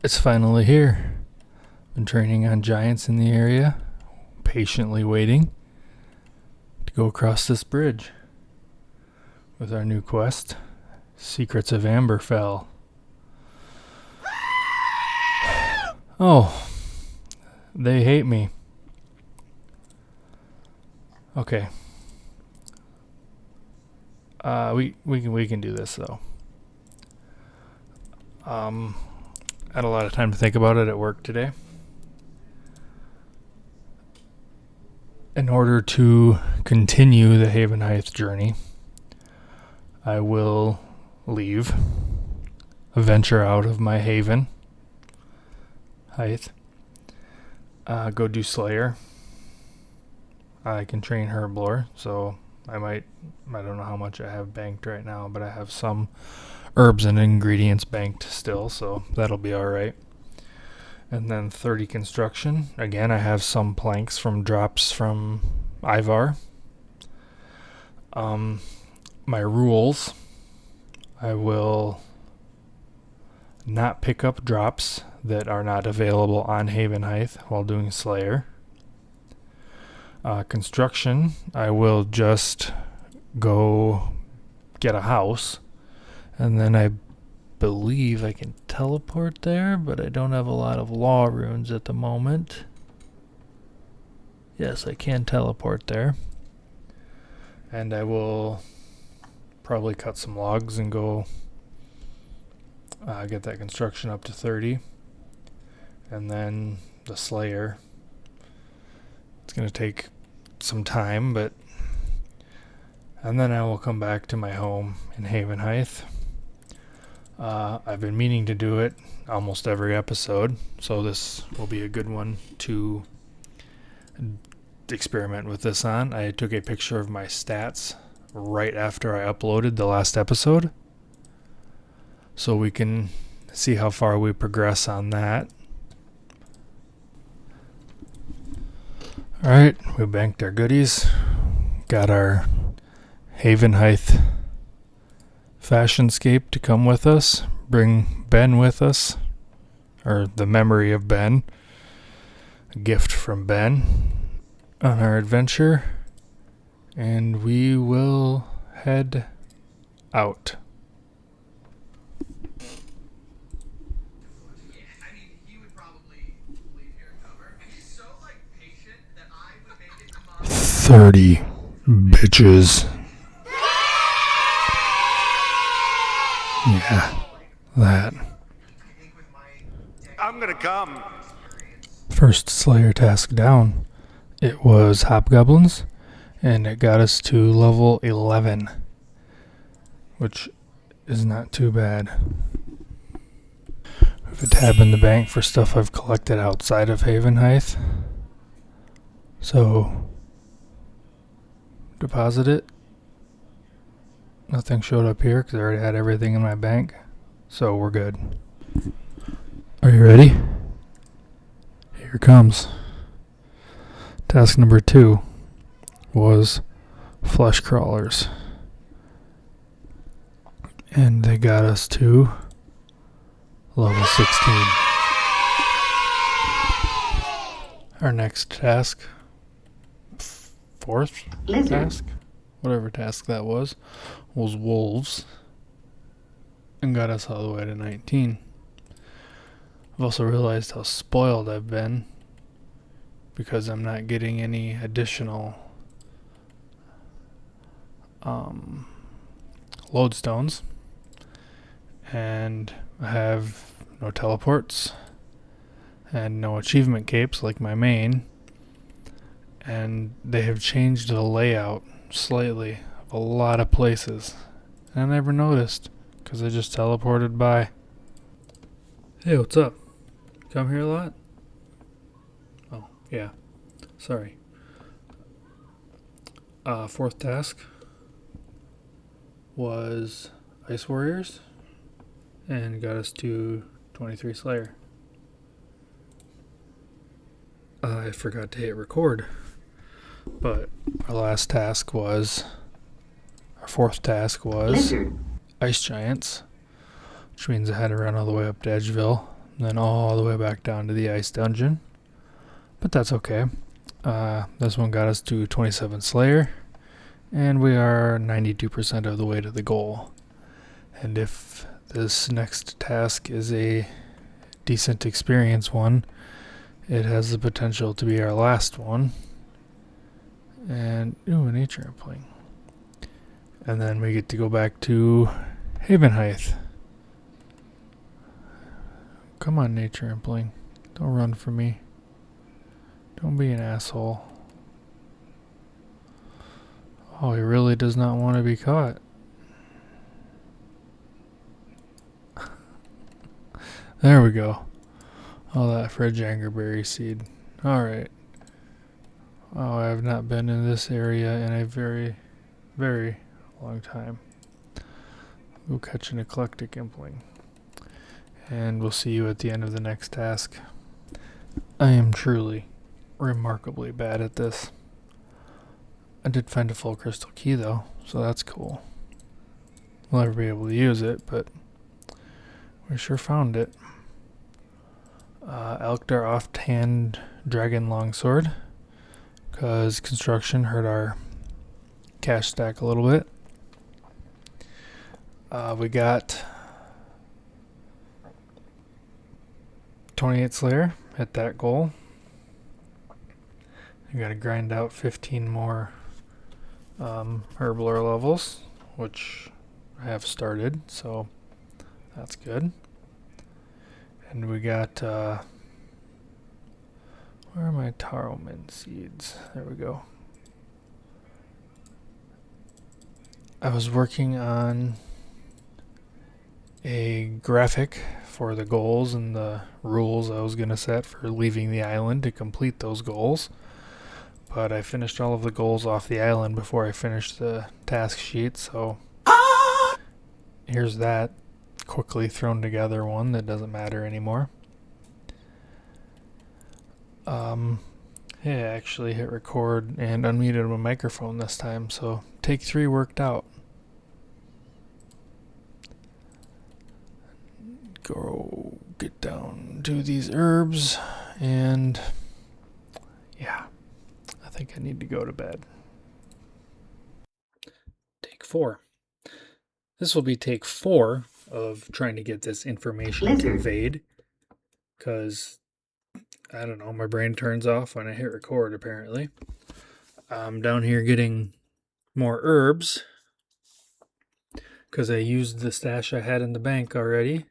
It's finally here. Been training on giants in the area, patiently waiting to go across this bridge with our new quest, Secrets of Amberfell. Oh, they hate me. Okay. We can do this though. Had a lot of time to think about it at work today. In order to continue the Havenheim journey, I will leave, venture out of my haven, height, go do Slayer. I can train Herblore, so I don't know how much I have banked right now, but I have some herbs and ingredients banked still, so that'll be alright. And then 30 construction. Again, I have some planks from drops from Ivar. My rules, I will not pick up drops that are not available on Havenheim while doing Slayer. Construction, I will just go get a house, and then I believe I can teleport there, but I don't have a lot of law runes at the moment. Yes, I can teleport there. And I will probably cut some logs and go get that construction up to 30. And then the Slayer. It's going to take some time, but... And then I will come back to my home in Havenheim. I've been meaning to do it almost every episode, so this will be a good one to experiment with this on. I took a picture of my stats right after I uploaded the last episode, so we can see how far we progress on that. Alright, we banked our goodies, got our Havenheim Fashionscape to come with us, bring Ben with us, or the memory of Ben, a gift from Ben on our adventure, and we will head out. Yeah, I mean, he would probably leave here and cover. And he's so, patient that I would make it tomorrow. 30 bitches. Yeah, that. I'm gonna come. First Slayer task down. It was Hobgoblins, and it got us to level 11, which is not too bad. I have a tab in the bank for stuff I've collected outside of Havenheim. So, deposit it. Nothing showed up here because I already had everything in my bank. So we're good. Are you ready? Here it comes. Task number 2 was flesh crawlers. And they got us to level 16. Our next task, fourth task, whatever task that was wolves, and got us all the way to 19. I've also realized how spoiled I've been because I'm not getting any additional lodestones, and I have no teleports and no achievement capes like my main, and they have changed the layout slightly of a lot of places, and I never noticed because I just teleported by. Hey, what's up? Come here a lot? Oh, yeah. Sorry. Fourth task was Ice Warriors, and got us to 23 Slayer. I forgot to hit record, but our last task was, our fourth task was Ice Giants, which means I had to run all the way up to Edgeville, and then all the way back down to the ice dungeon. But that's okay. This one got us to 27 Slayer, and we are 92% of the way to the goal. And if this next task is a decent experience one, it has the potential to be our last one. And, ooh, a nature impling. And then we get to go back to Havenheim. Come on, nature impling. Don't run from me. Don't be an asshole. Oh, he really does not want to be caught. There we go. Oh, that fridge angerberry seed. Alright. Oh, I have not been in this area in a very, very long time. We'll catch an eclectic impling. And we'll see you at the end of the next task. I am truly remarkably bad at this. I did find a full crystal key though, so that's cool. We'll never be able to use it, but we sure found it. Elkdar offhand dragon longsword, because construction hurt our cash stack a little bit. We got 28 Slayer, hit that goal. We gotta grind out 15 more Herblore levels, which I have started, so that's good. And we got, where are my Taromin seeds? There we go. I was working on a graphic for the goals and the rules I was going to set for leaving the island to complete those goals. But I finished all of the goals off the island before I finished the task sheet, so here's that quickly thrown together one that doesn't matter anymore. Yeah, I actually hit record and unmuted my microphone this time, so take 3 worked out. Go get down to these herbs, and yeah, I think I need to go to bed. Take 4. This will be take 4 of trying to get this information conveyed, because I don't know, my brain turns off when I hit record apparently. I'm down here getting more herbs because I used the stash I had in the bank already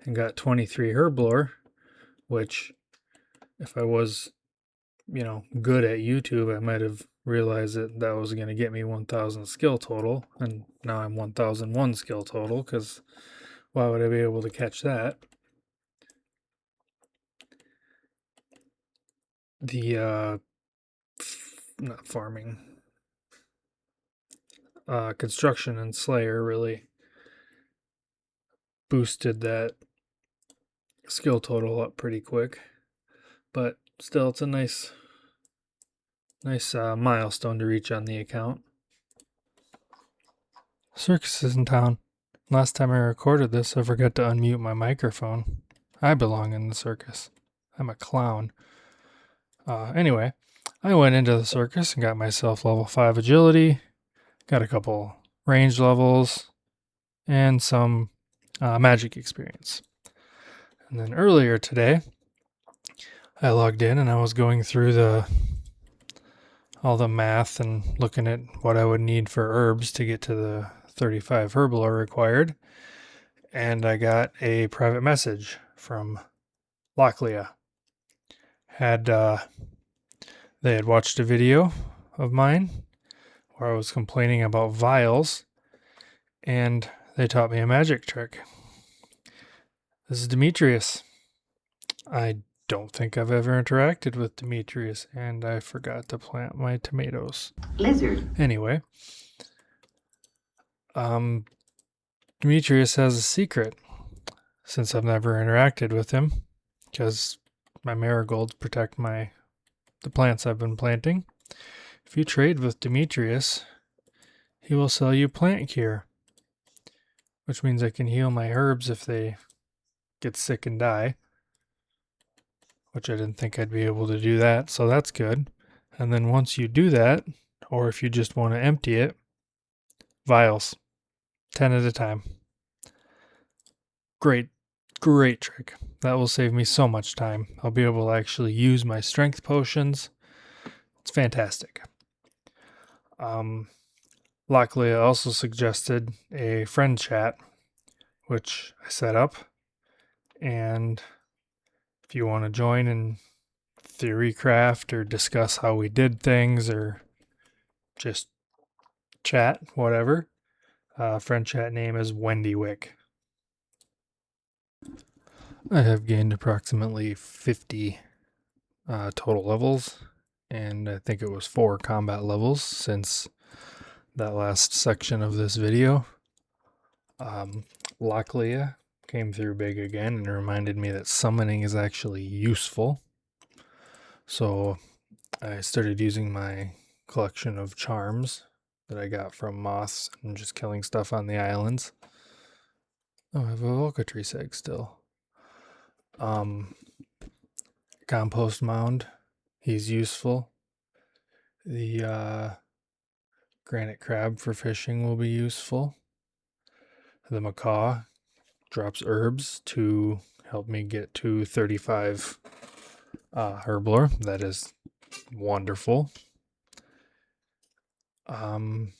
and got 23 herblore, which if I was, good at YouTube, I might have realized that that was going to get me 1,000 skill total, and now I'm 1,001 skill total, because why would I be able to catch that? The, not farming, construction and Slayer really boosted that skill total up pretty quick, but still it's a nice milestone to reach on the account. Circus is in town. Last time I recorded this, I forgot to unmute my microphone. I belong in the circus. I'm a clown. Anyway, I went into the circus and got myself level 5 agility, got a couple range levels, and some magic experience. And then earlier today, I logged in and I was going through all the math and looking at what I would need for herbs to get to the 35 herblore required. And I got a private message from Lockleah. They had watched a video of mine where I was complaining about vials, and they taught me a magic trick. This is Demetrius. I don't think I've ever interacted with Demetrius, and I forgot to plant my tomatoes. Lizard. Anyway, Demetrius has a secret, since I've never interacted with him, because my marigolds protect the plants I've been planting. If you trade with Demetrius, he will sell you plant cure, which means I can heal my herbs if they get sick and die. which I didn't think I'd be able to do that, so that's good. And then once you do that, or if you just want to empty it, vials, 10 at a time. Great, great trick. That will save me so much time. I'll be able to actually use my strength potions. It's fantastic. Luckily, I also suggested a friend chat, which I set up. And if you want to join and theory craft or discuss how we did things or just chat, whatever, friend chat name is Wendy Wick. I have gained approximately 50 total levels, and I think it was 4 combat levels since that last section of this video. Lockleah came through big again and reminded me that summoning is actually useful. So I started using my collection of charms that I got from moths and just killing stuff on the islands. Oh, I have a Volcatrice egg still. Compost mound, he's useful. The granite crab for fishing will be useful. The macaw drops herbs to help me get to 35 herblore. That is wonderful. I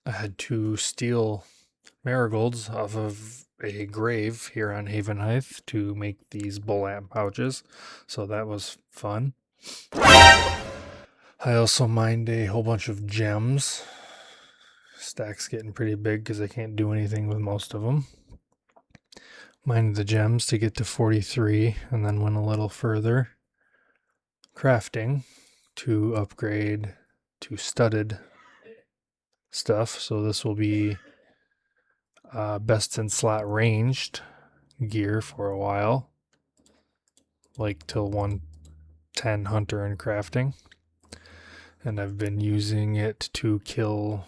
had to steal marigolds off of a grave here on Havenheath to make these bullet pouches, so that was fun. I also mined a whole bunch of gems. Stack's getting pretty big because I can't do anything with most of them. Mined the gems to get to 43 and then went a little further. Crafting to upgrade to studded stuff. So this will be best in slot ranged gear for a while, like till 110 hunter and crafting. And I've been using it to kill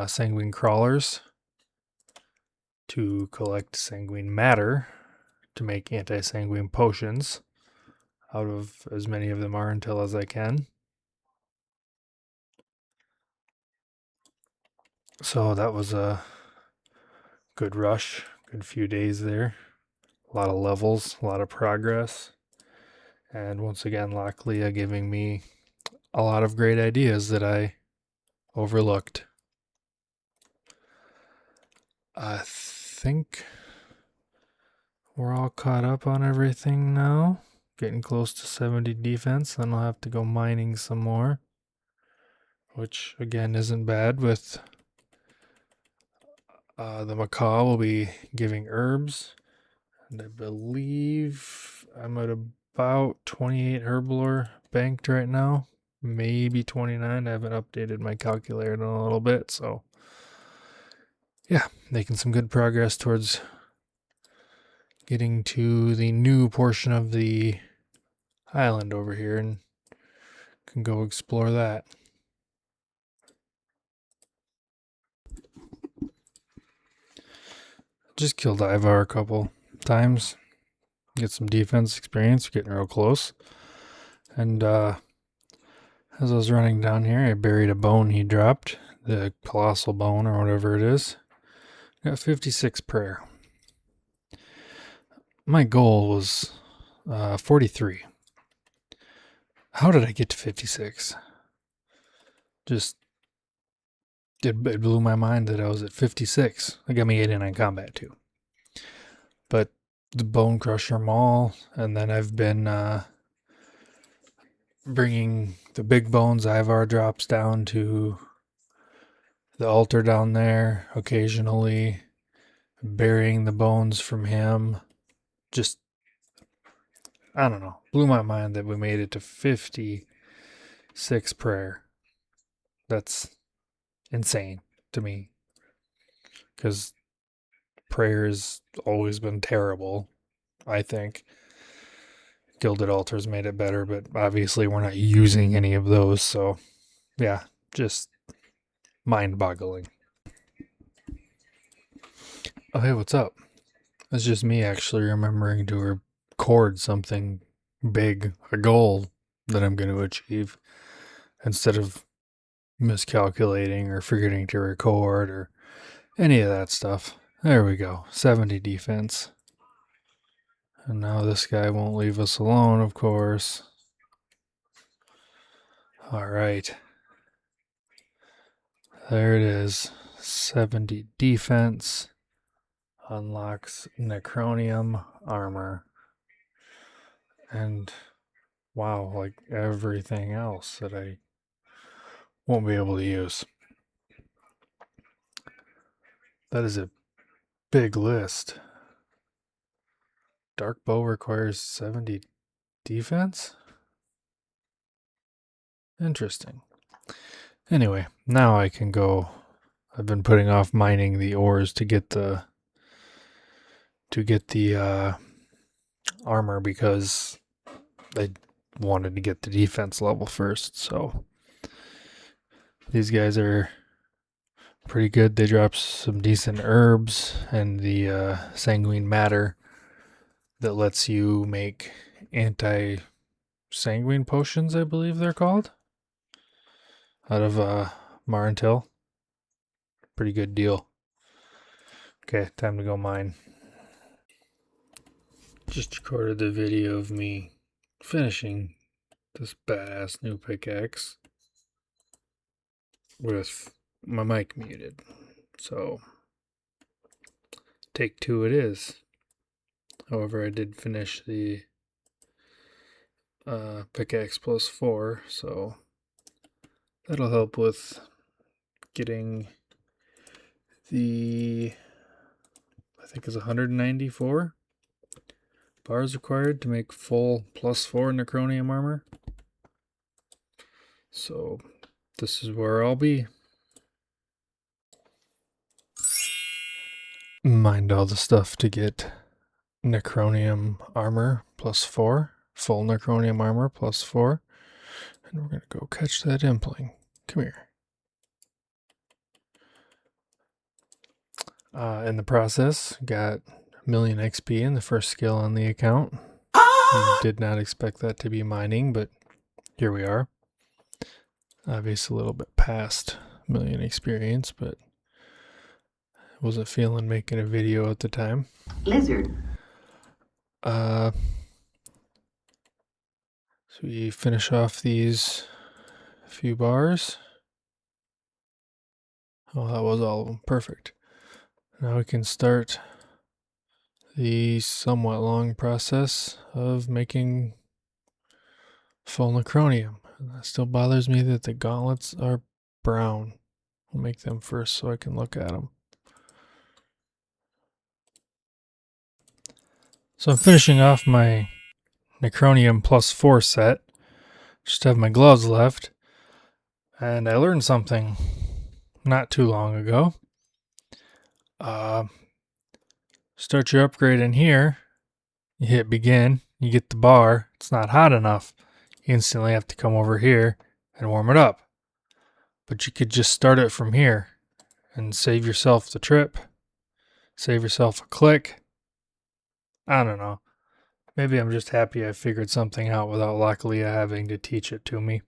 sanguine crawlers, to collect sanguine matter, to make anti-sanguine potions out of as many of them are until as I can. So that was a good rush, good few days there. A lot of levels, a lot of progress. And once again, Lockleah giving me a lot of great ideas that I overlooked. I think we're all caught up on everything now. Getting close to 70 defense, then I'll have to go mining some more. Which, again, isn't bad with the macaw will be giving herbs. And I believe I'm at about 28 herblore banked right now. Maybe 29. I haven't updated my calculator in a little bit, so yeah, making some good progress towards getting to the new portion of the island over here and can go explore that. Just killed Ivar a couple times. Get some defense experience, getting real close. And as I was running down here, I buried a bone he dropped, the colossal bone or whatever it is. Got 56 prayer. My goal was 43. How did I get to 56? Just, it blew my mind that I was at 56. It got me 89 combat too. But the Bone Crusher Maul, and then I've been bringing the big bones Ivar drops down to the altar down there occasionally, burying the bones from him. Just, I don't know, blew my mind that we made it to 56 prayer. That's insane to me, because prayer has always been terrible, I think. Gilded Altars made it better, but obviously we're not using any of those, so yeah, just mind-boggling. Oh, hey, what's up? It's just me actually remembering to record something big a goal that I'm going to achieve instead of miscalculating or forgetting to record or any of that stuff. There we go. 70 defense. And now this guy won't leave us alone, of course. All right. There it is. 70 defense. Unlocks Necronium armor. And wow, like everything else that I won't be able to use. That is a big list. Dark Bow requires 70 defense? Interesting. Anyway, now I can go. I've been putting off mining the ores to get the armor because I wanted to get the defense level first. So these guys are pretty good. They drop some decent herbs and the sanguine matter that lets you make anti-sanguine potions, I believe they're called, out of Marantil. Pretty good deal. Okay, time to go mine. Just recorded the video of me finishing this badass new pickaxe with my mic muted. So, take 2 it is. However, I did finish the pickaxe plus 4, so that'll help with getting the, I think it's 194 bars required to make full plus 4 Necronium armor. So this is where I'll be. Mined all the stuff to get Necronium armor plus 4, full Necronium armor plus 4, and we're gonna go catch that impling. Come here. In the process, got 1,000,000 XP in the first skill on the account. Did not expect that to be mining, but here we are. Obviously a little bit past 1,000,000 experience, but wasn't feeling making a video at the time. Lizard. So we finish off these few bars. Oh, that was all of them. Perfect. Now we can start the somewhat long process of making full Necronium. And that still bothers me that the gauntlets are brown. I'll make them first so I can look at them. So I'm finishing off my Necronium plus 4 set. Just have my gloves left. And I learned something not too long ago. Start your upgrade in here. You hit begin. You get the bar. It's not hot enough. You instantly have to come over here and warm it up. But you could just start it from here and save yourself the trip. Save yourself a click. I don't know. Maybe I'm just happy I figured something out without luckily having to teach it to me.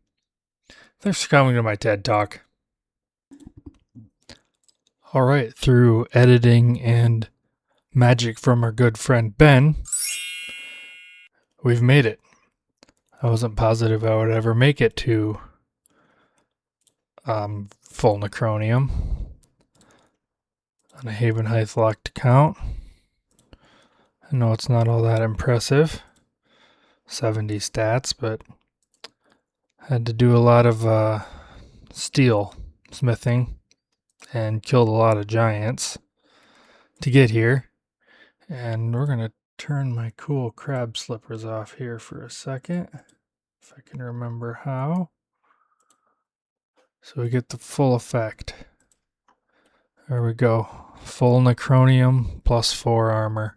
Thanks for coming to my TED Talk. Alright, through editing and magic from our good friend Ben, we've made it. I wasn't positive I would ever make it to full Necronium on a Havenheim locked account. I know it's not all that impressive, 70 stats, but had to do a lot of steel smithing and killed a lot of giants to get here. And we're going to turn my cool crab slippers off here for a second, if I can remember how. So we get the full effect. There we go. Full Necronium plus 4 armor.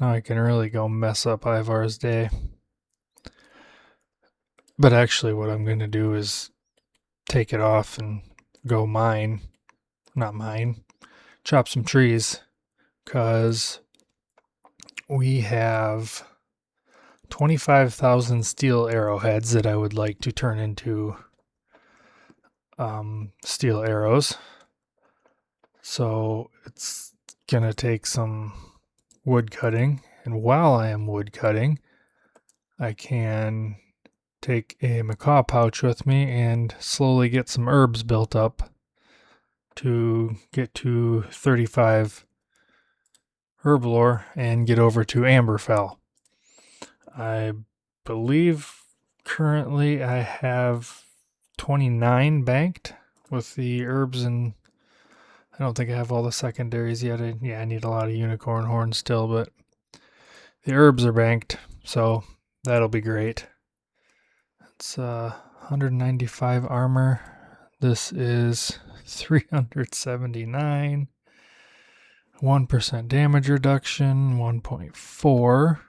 Now I can really go mess up Ivar's day. But actually what I'm going to do is take it off and go chop some trees. Because we have 25,000 steel arrowheads that I would like to turn into steel arrows. So it's gonna take some wood cutting, and while I am wood cutting, I can take a macaw pouch with me and slowly get some herbs built up to get to 35 herb lore and get over to Amberfell. I believe currently I have 29 banked with the herbs, and I don't think I have all the secondaries yet. I need a lot of unicorn horns still, but the herbs are banked, so that'll be great. It's 195 armor. This is 379. 1% damage reduction, 1.4.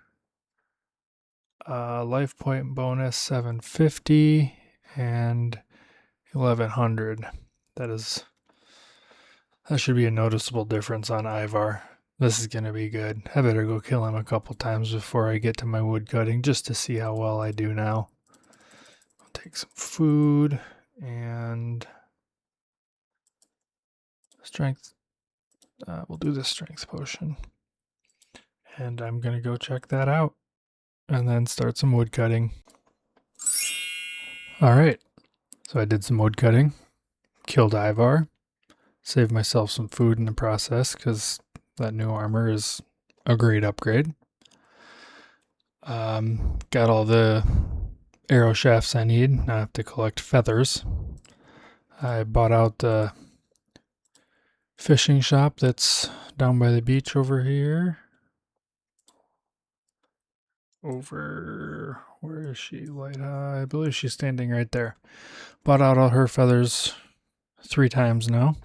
Life point bonus 750 and 1100. That should be a noticeable difference on Ivar. This is going to be good. I better go kill him a couple times before I get to my wood cutting just to see how well I do now. I'll take some food and strength. We'll do the strength potion. And I'm going to go check that out and then start some wood cutting. Alright, so I did some wood cutting, killed Ivar, saved myself some food in the process because that new armor is a great upgrade. Got all the arrow shafts I need. Now I have to collect feathers. I bought out the fishing shop that's down by the beach over here. Where is she? I believe she's standing right there. Bought out all her feathers 3 times now.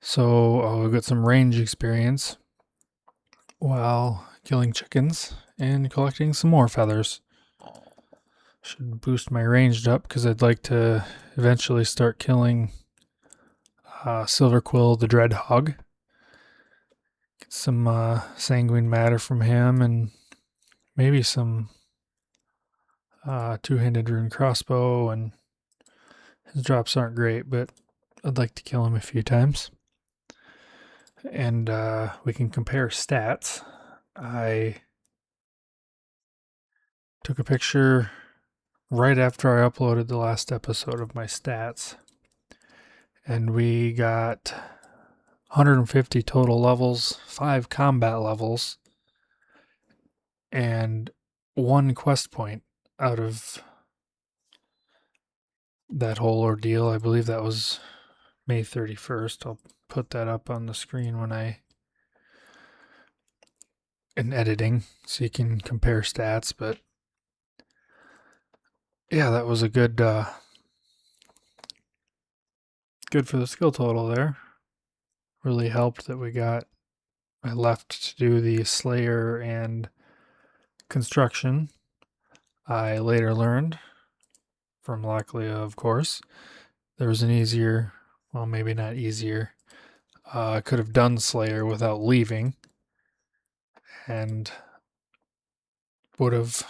So I'll get some range experience while killing chickens and collecting some more feathers. Should boost my ranged up because I'd like to eventually start killing Silver Quill the Dreadhog. Get some sanguine matter from him and maybe some two-handed rune crossbow, and his drops aren't great, but I'd like to kill him a few times. And we can compare stats. I took a picture right after I uploaded the last episode of my stats, and we got 150 total levels, 5 combat levels, and 1 quest point out of that whole ordeal. I believe that was May 31st. I'll put that up on the screen in editing so you can compare stats. But yeah, that was a good for the skill total there. Really helped that I left to do the Slayer and construction. I later learned from Lockleya, of course, there was an easier, well, maybe not easier. I could have done Slayer without leaving and would have,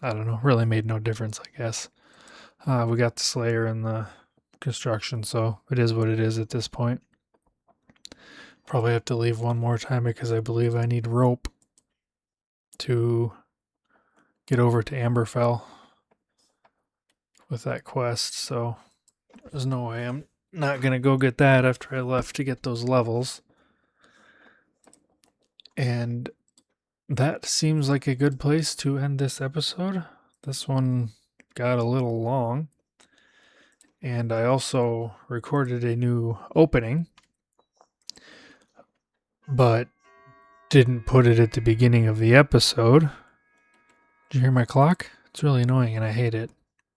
I don't know, really made no difference, I guess. We got the Slayer and the construction, so it is what it is at this point. Probably have to leave one more time because I believe I need rope to get over to Amberfell with that quest, so there's no way I'm not going to go get that after I left to get those levels. And that seems like a good place to end this episode. This one got a little long. And I also recorded a new opening, but didn't put it at the beginning of the episode. Did you hear my clock? It's really annoying and I hate it.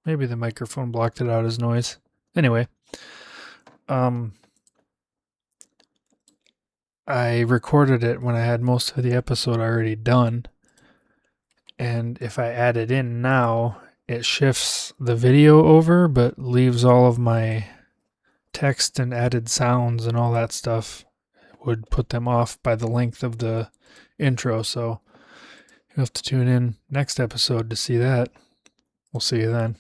Maybe the microphone blocked it out as noise. Anyway, I recorded it when I had most of the episode already done. And if I add it in now, it shifts the video over, but leaves all of my text and added sounds and all that stuff. Would put them off by the length of the intro. So You'll have to tune in next episode to see that. We'll see you then.